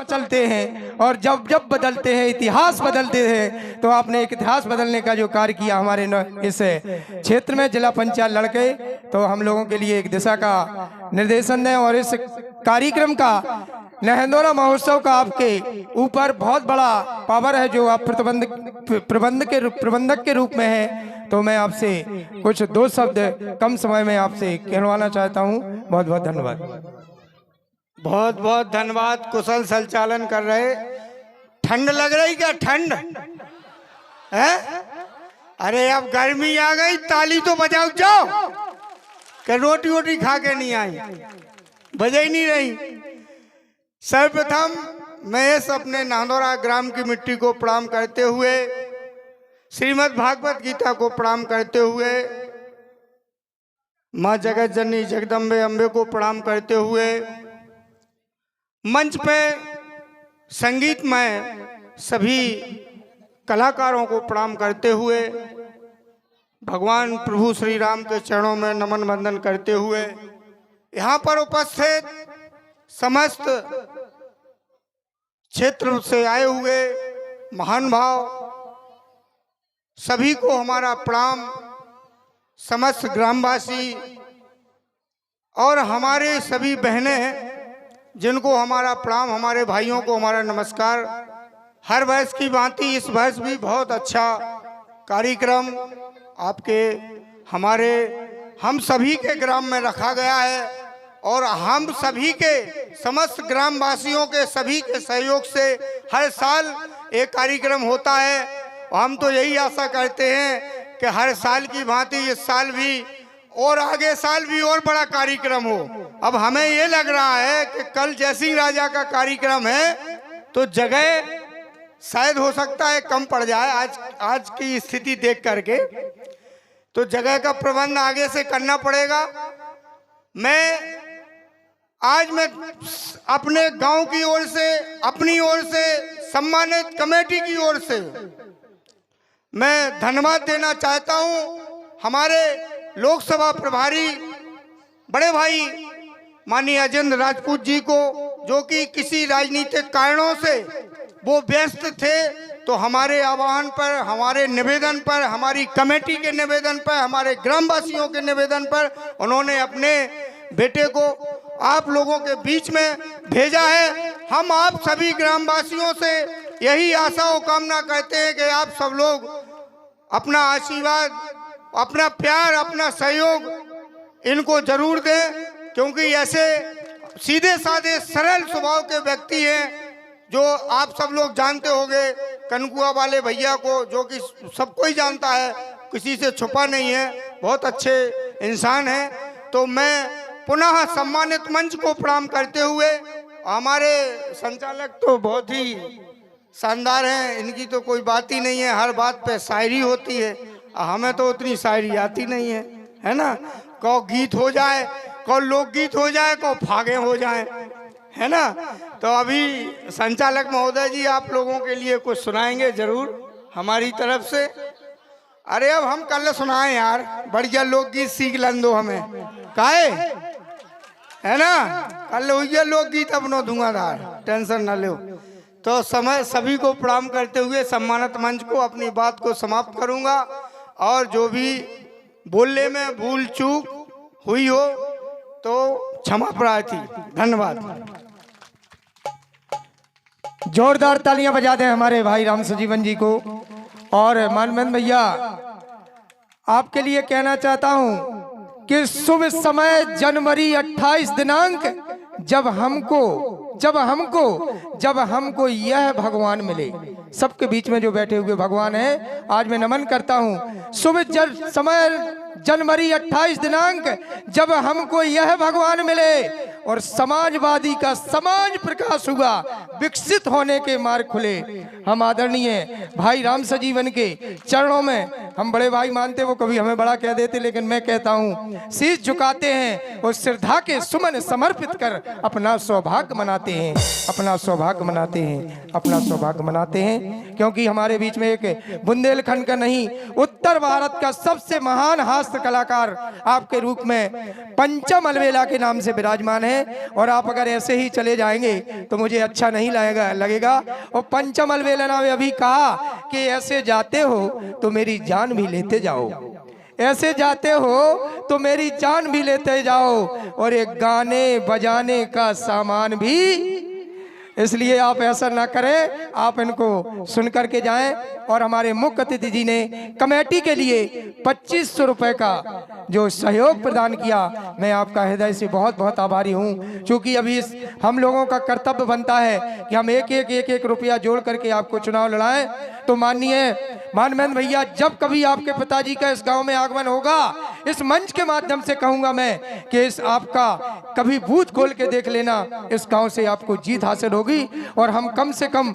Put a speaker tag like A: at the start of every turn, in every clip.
A: चलते हैं और जब जब बदलते हैं इतिहास बदलते हैं। तो आपने एक इतिहास बदलने का जो कार्य किया हमारे इस क्षेत्र में जिला पंचायत लड़के, तो हम लोगों के लिए एक दिशा का निर्देशन दें। और इस कार्यक्रम का नहंदोरा महोत्सव का आपके ऊपर बहुत बड़ा पावर है जो आप प्रबंधक के रूप में है। तो मैं आपसे कुछ दो शब्द कम समय में आपसे कहलवाना चाहता हूं। बहुत बहुत धन्यवाद।
B: बहुत बहुत धन्यवाद। कुशल संचालन कर रहे। ठंड लग रही क्या? ठंड है? अरे अब गर्मी आ गई, ताली तो बजाओ जाओ। कि रोटी वोटी खा के नहीं आई, बजा ही नहीं रही। सर्वप्रथम मैं इस अपने नांदोरा ग्राम की मिट्टी को प्रणाम करते हुए, श्रीमद् भागवत गीता को प्रणाम करते हुए, माँ जगत जननी जगदम्बे अम्बे को प्रणाम करते हुए, मंच पे संगीतमय सभी कलाकारों को प्रणाम करते हुए, भगवान प्रभु श्री राम के चरणों में नमन वंदन करते हुए, यहाँ पर उपस्थित समस्त क्षेत्र से आए हुए महान भाव सभी को हमारा प्रणाम। समस्त ग्रामवासी और हमारे सभी बहनें जिनको हमारा प्रणाम, हमारे भाइयों को हमारा नमस्कार। हर वर्ष की भांति इस वर्ष भी बहुत अच्छा कार्यक्रम आपके हमारे हम सभी के ग्राम में रखा गया है और हम सभी के समस्त ग्रामवासियों के सभी के सहयोग से हर साल एक कार्यक्रम होता है। हम तो यही आशा करते हैं कि हर साल की भांति इस साल भी और आगे साल भी और बड़ा कार्यक्रम हो। अब हमें ये लग रहा है कि कल जयसिंह राजा का कार्यक्रम है तो जगह शायद हो सकता है कम पड़ जाए आज की स्थिति देख करके, तो जगह का प्रबंध आगे से करना पड़ेगा। आज मैं अपने गांव की ओर से, अपनी ओर से, सम्मानित कमेटी की ओर से मैं धन्यवाद देना चाहता हूं हमारे लोकसभा प्रभारी बड़े भाई माननीय अजेंद्र राजपूत जी को, जो कि किसी राजनीतिक कारणों से वो व्यस्त थे। तो हमारे आह्वान पर, हमारे निवेदन पर, हमारी कमेटी के निवेदन पर, हमारे ग्रामवासियों के निवेदन पर उन्होंने अपने बेटे को आप लोगों के बीच में भेजा है। हम आप सभी ग्रामवासियों से यही आशा और कामना करते हैं कि आप सब लोग अपना आशीर्वाद, अपना प्यार, अपना सहयोग इनको जरूर दें, क्योंकि ऐसे सीधे साधे सरल स्वभाव के व्यक्ति हैं जो आप सब लोग जानते होंगे। कनकुआ वाले भैया को, जो कि सबको ही जानता है, किसी से छुपा नहीं है, बहुत अच्छे इंसान हैं। तो मैं पुनः सम्मानित मंच को प्रणाम करते हुए, हमारे संचालक तो बहुत ही शानदार हैं, इनकी तो कोई बात ही नहीं है, हर बात पे शायरी होती है। हमें तो उतनी शायरी आती नहीं है ना। को गीत हो जाए, को लोकगीत हो जाए, को फागे हो जाए, है ना। तो अभी संचालक महोदय जी आप लोगों के लिए कुछ सुनाएंगे जरूर हमारी तरफ से। अरे अब हम कल सुनाएं यार, बढ़िया लोकगीत सीख लन दो हमें, काहे है ना। कल हुई लोकगीत अपनो धुआंधार, टेंशन ना लो। तो समय सभी को प्रणाम करते हुए सम्मानित मंच को अपनी बात को समाप्त करूंगा, और जो भी बोलने में भूल चूक हुई हो तो क्षमा प्रार्थी। धन्यवाद।
A: जोरदार तालियां बजा दें हमारे भाई राम सजीवन जी को। और मानवेंद्र भैया आपके लिए कहना चाहता हूं कि शुभ समय जनवरी 28 दिनांक जब हमको यह भगवान मिले। सबके बीच में जो बैठे हुए भगवान हैं, आज मैं नमन करता हूं। शुभ समय जनवरी 28 दिनांक जब हमको यह भगवान मिले और समाजवादी का समाज प्रकाश हुआ, विकसित होने के मार्ग खुले। हम आदरणीय भाई राम सजीवन के चरणों में, हम बड़े भाई मानते, वो कभी हमें बड़ा कह देते, लेकिन मैं कहता हूँ शीश झुकाते हैं और श्रद्धा के सुमन समर्पित कर अपना सौभाग्य मनाते हैं, अपना सौभाग्य मनाते हैं, अपना सौभाग्य मनाते हैं। क्योंकि हमारे बीच में एक बुंदेलखंड का नहीं, उत्तर भारत का सबसे महान हास्य कलाकार आपके रूप में पंचम अलवेला के नाम से विराजमान है। है और आप अगर ऐसे ही चले जाएंगे तो मुझे अच्छा नहीं लगेगा। और पंचम अलवेला ने अभी कहा कि ऐसे जाते हो तो मेरी जान भी लेते जाओ, ऐसे जाते हो तो मेरी जान भी लेते जाओ, और एक गाने बजाने का सामान भी। इसलिए आप ऐसा ना करें, आप इनको सुन करके जाएं। और हमारे मुख्य अतिथि जी ने कमेटी के लिए 2500 रुपए का जो सहयोग प्रदान किया, मैं आपका हृदय से बहुत बहुत आभारी हूं। क्योंकि अभी हम लोगों का कर्तव्य बनता है कि हम एक रुपया जोड़ करके आपको चुनाव लड़ाएं। तो माननीय मानवेंद्र भैया, जब कभी आपके पिताजी का इस गांव में आगमन होगा, इस मंच के माध्यम से कहूंगा मैं कि इस आपका कभी बूथ खोल के देख लेना, इस गांव से आपको जीत हासिल होगी। और हम कम से कम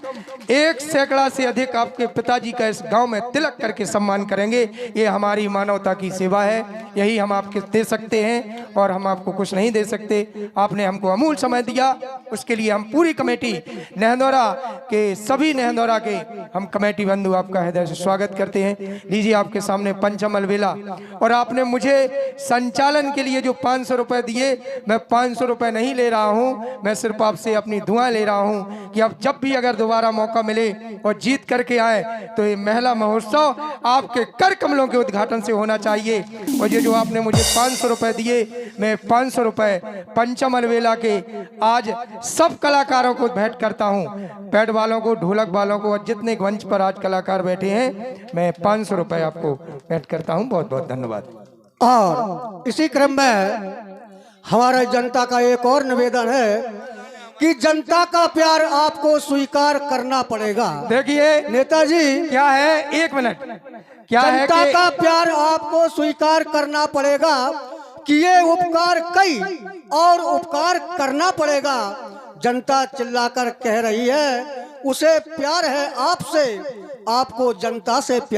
A: 1 सैकड़ा से अधिक आपके पिताजी का इस गांव में तिलक करके सम्मान करेंगे। ये हमारी मानवता की सेवा है, यही हम आपके दे सकते हैं, और हम आपको कुछ नहीं दे सकते। आपने हमको अमूल्य समय दिया, उसके लिए हम पूरी कमेटी नहनौरा के सभी नहनौरा के हम कमेटी बंधु आपका हृदय से स्वागत करते हैं। लीजिए आपके सामने पंचम अलवेला। और आपने मुझे संचालन के लिए जो 500 रुपए दिए, मैं 500 रुपए नहीं ले रहा हूं, मैं सिर्फ आपसे अपनी दुआ ले रहा हूं कि अब जब भी अगर दोबारा मौका मिले और जीत करके आए तो ये महिला महोत्सव आपके कर कमलों के उद्घाटन से होना चाहिए। और ये जो आपने मुझे 500 रुपए दिए, मैं 500 रुपए पंचम अलवेला के आज सब कलाकारों को भेंट करता हूं, पैड वालों को, ढोलक वालों को, और जितने मंच पर आज कलाकार बैठे हैं, मैं 500 रुपए आपको भेंट करता हूं। बहुत बहुत धन्यवाद।
C: और इसी क्रम में हमारा जनता का एक और निवेदन है कि जनता का प्यार आपको स्वीकार करना पड़ेगा।
A: देखिए
C: नेताजी,
A: क्या है, 1 मिनट, क्या है
C: जनता
A: कि
C: का प्यार आपको स्वीकार करना पड़ेगा कि ये उपकार कई और उपकार करना पड़ेगा। जनता चिल्लाकर कह रही है, उसे प्यार है आपसे, आपको जनता से प्यार